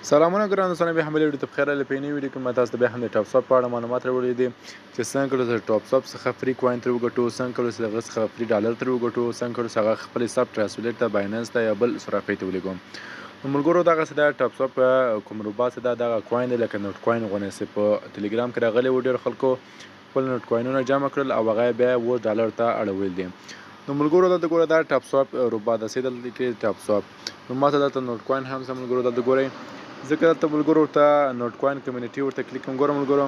سلامونه ګران دوستانو، بیا هم بلې ویډیو ته بخیر راغلئ. په نوي ویډیو کې ما تاسو ته بیا هم د ټاپ سوپ په اړه معلومات راوړي دي چې څنګه کولای شو ټاپ سوپ څخه فری کوین ترې وګټو، څنګه کولای شو د هغه څخه فری ډالر ترې وګټو، څنګه کولای شو هغه خپل حساب ټرانسلیټ ته بایننس ته یا بل صرافۍ ته ولېږو. نو ملګرو دغسې دا ټاپ سوپ کوم روبات چې دغه کوین دی لکه نوټ کوین غوندې چې په ټلګرام کې راغلی و. ډېرو خلکو خپل نوټ کوینونه جمع کړل او هغه یې بیا اووه ډالر ته اړولي دي. نو ملګرو دلته ګوره دا ټاپ سوپ روبات دی، دلته کې ټاپ سوپ نو ماته دلته نوټ کوین هم څه ملګرو دلته ګورئ ځکه دلته ملګرو ورته نوټ کوین کمیونټي ورته کلیک کوم. ګوره ملګرو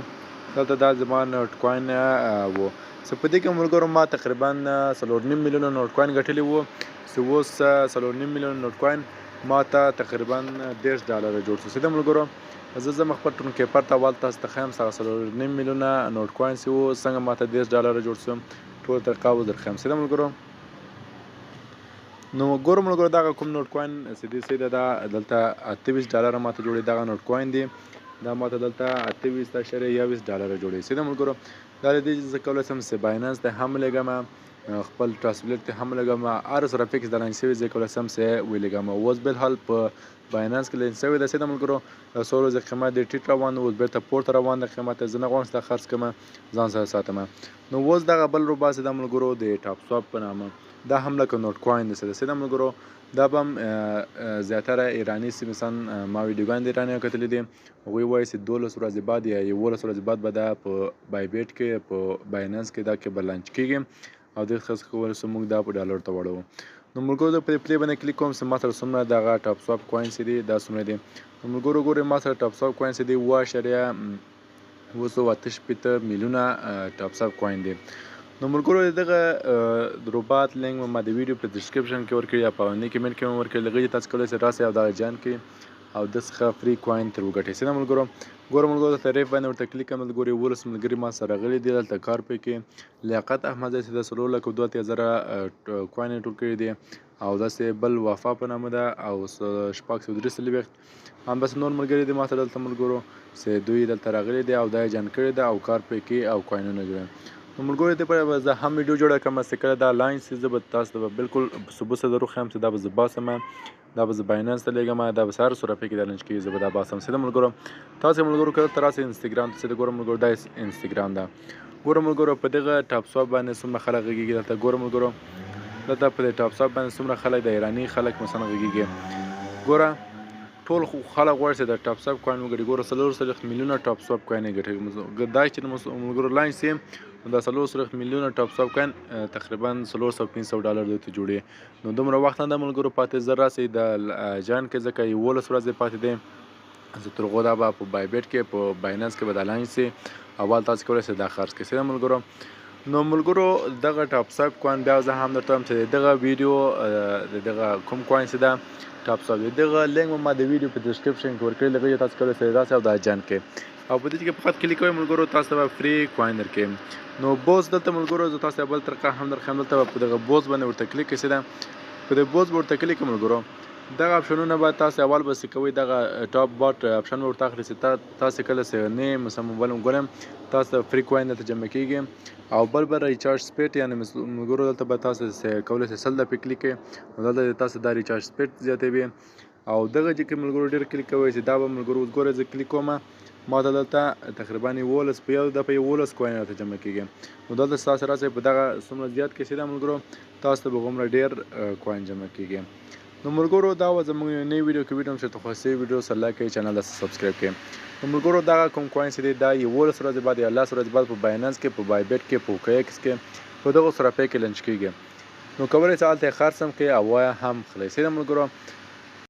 دلته دا زما نوټ کوین و چې په دې کې ملګرو ما تقریبا 4.5 میلیونه نوټ کوین ګټلي وو چې اوس 4.5 میلیونه نوټ کوین ما ته تقریبا 10 ډالره جوړ شو. سیده ملګرو زه ځم خپل ټرون کیپر ته اول تاسو ته ښیم چې 4.5 میلیونه نوټ کوین چې و څنګه ما ته 10 ډالره جوړ شو ټول طریقه اوس درښیم. سیده ملګرو نو ګورو ملګرو دغه کوم نوټ کوین چې دا دلته 28 ډالره ماته جوړي دغه نوټ کوین دی، دا ماته دلته 28.21 ډالره جوړي. سیده ملګرو دا د دې زه کولی شم چې بایننس ته هم ولېږم، خپل ټرانسلیټ ته هم ولېږم، هر صرافۍ کې چې لانچ شوي زه کولی شم چې ولېږم. اوس بلحال په بایننس کې لانچ شوی ده. سیده ملګرو څو ورځې قیمت ډېر ټیټ روان و، اوس بېرته پورته روان ده قیمت. زه نه غواړم چې دا خرڅ کړم، ځان سره ساتم. نو اوس دغه بل روبات چې ده ملګرو د ټاپ سوپ په نامه دا هم لکه نوټ کوین دی. سیده ملګرو دا به هم زیاتره ایراني سیمې مثلا ما ویډیوګانې د ایرانیانو کتلي دي، هغوی وایي چې 12 ورځې بعد یا 11 ورځې بعد به دا په بای بیټ کې په بایننس کې دا کې به لانچ کېږي او دې څخه کولی شو موږ دا په ډالرو ته واړوو. نو ملګرو زه په دې پلې باندې کلیک کوم چې ما سره څومره دغه ټاپ سوپ کوین چې دي دا څومره دي. نو ملګرو ګورئ ما سره ټاپ سوپ کوین چې دي 7.8 میلیونه ټاپ سوپ کوین دی. نو ملګرو دغه روبات لینک ما د ویډیو په ډسکرپشن کې ورکړی یا په باندې کمنټ کې ورکړی، لږ تاسو کولی شئ راسئ او دغه جان کې او د څخه فری کوین ترې وګټئ. سیده ملګرو ګوره ملګرو دلته ریف باندې ورته کلیک کړم. دلته ګورئ 11 ملګري ما سره راغلي دي. دلته کار پې کې لیاقت احمد چې د 4,32,000 کوین یې ټول کړي دي او داسې بل وفا په نامه ده او 6.43 همداسې نور ملګري دي ما سره دلته ملګرو چې دوی دلته راغلي دي او دا یې جان کړي ده او کار پې کې او کوینونه جوړوي. نو ملګرو دې لپاره به زه هم ویډیو جوړه کړم چې کله دا لاینچ شي زه به تاسو ته به بالکل ثبوت سره دروښیم چې دا به زه باسم، دا به زه بایننس ته لېږم، دا به هر صرافۍ کې دا لانچ کېږي زه به دا باسم. سیده ملګرو تاسو ملګرو که دلته راسئ انسټاګرام ته. سیده ګوره ملګرو دا انسټاګرام ده. ګوره ملګرو په دغه ټاپ سوپ باندې څومره خلک غږېږي. دلته ګوره ملګرو دلته په دې ټاپ سوپ باندې څومره خلک د ایراني خلک مثلا غږېږي. ګوره ټول خلک غواړي چې د ټاپ سوپ کوین وګټي. ګوره 4 میلیونه ټاپ سوپ کوین یې ګټي. دا چې ملګرو لانچ شي نو دا 4 میلیونه ټاپ سوپ کوین تقریبا 400-500 ډالر دوی ته جوړي. نو دومره وخت نه ده ملګرو پاتې، زر راسئ د جان کې ځکه 11 ورځې پاتې دی. زه تر هغو دا به په بای بیټ کې په بایننس کې به دا لانچ شي اول تاسو کولی شئ دا خرڅ کړئ. سیده ملګرو نو ملګرو دغه ټاپ سوپ کوین بیا زه هم درته وایم چې دغه ویډیو د دغه کوم کوین چې ده ټاپ سوپ دی دغه لینک ما د ویډیو په ډسکرپشن کې ورکړی، لږ تاسو کولی شئ راسئ او دا جان کړئ او په دې کې فقط کلیک کوئ ملګرو تاسو ته به فری کوین درکړي. نو بوز دلته ملګرو زه تاسو ته بل طریقه هم درښیم. دلته په دغه بوز باندې ورته کلیک کړئ. سیده په دې بوز به ورته کلیک کړئ ملګرو دغه اپشنونه به تاسو اول به څه کوئ دغه ټاپ باټ اپشن به ورته اخلئ چې تاسو کله څه نه مثلا موبایل وګورم تاسو ته فری کوین دلته جمع کېږي او بل به ریچارج سپیډ یعنې ملګرو دلته به تاسو کولی شئ 100 دفعې کلیک کړئ نو دلته تاسو دا ریچارج سپیډ زیاتوي او دغه چې ملګرو ډېر کلیک کوئ چې دا به ملګرو اوس ګورئ زه کلیک کوم ما ته دلته تقریبا 11 په یو دفعه 11 کوین راته جمع کېږي. نو دلته تاسو راسئ په دغه څومره زیات کې سیده ملګرو تاسو ته به هغومره ډېر کوین جمع کېږي. نو ملګرو دا وه زموږ یو نوی ویډیو که ویډیو هم چېرته خوښ شوي ویډیو سره لایک کړئ چینل ته سبسکرایب کړئ. نو ملګرو دغه کوم کوین چې دی دا 11 ورځې بعد یا 10 ورځې بعد په بایننس کې په بای بیټ کې په اوکیکس کې په دغو صرافۍ کې لانچ کېږي. نو کولی شئ هلته یې خرڅ هم کړئ او وایه هم خلئ. سیده ملګرو